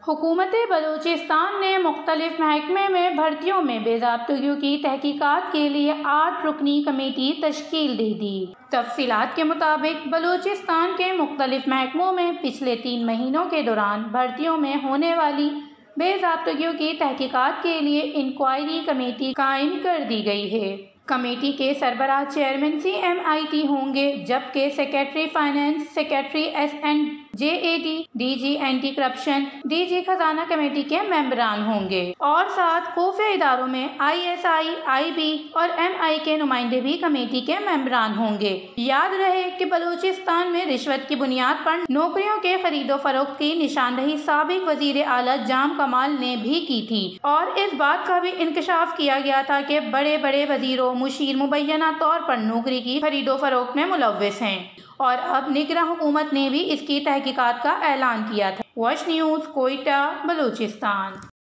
حکومت بلوچستان نے مختلف محکمے میں بھرتیوں میں بے ضابطگیوں کی تحقیقات کے لیے 8 رکنی کمیٹی تشکیل دے دی۔ تفصیلات کے مطابق بلوچستان کے مختلف محکموں میں پچھلے 3 مہینوں کے دوران بھرتیوں میں ہونے والی بے ضابطگیوں کی تحقیقات کے لیے انکوائری کمیٹی قائم کر دی گئی ہے۔ کمیٹی کے سربراہ چیئرمین CMIT ہوں گے، جبکہ secretary finance, secretary SNJAT، DG anti corruption, DG خزانہ کمیٹی کے ممبران ہوں گے اور 7 خفیہ اداروں میں ISI، IB اور MI کے نمائندے بھی کمیٹی کے ممبران ہوں گے۔ یاد رہے کہ بلوچستان میں رشوت کی بنیاد پر نوکریوں کے خرید و فروخت کی نشاندہی سابق وزیر اعلیٰ جام کمال نے بھی کی تھی اور اس بات کا بھی انکشاف کیا گیا تھا کہ بڑے بڑے وزیر و مشیر مبینہ طور پر نوکری کی خرید و فروخت میں ملوث ہیں، اور اب نگراں حکومت نے بھی اس کی تحقیقات کا اعلان کیا تھا۔ Wash news, Quetta, Balochistan.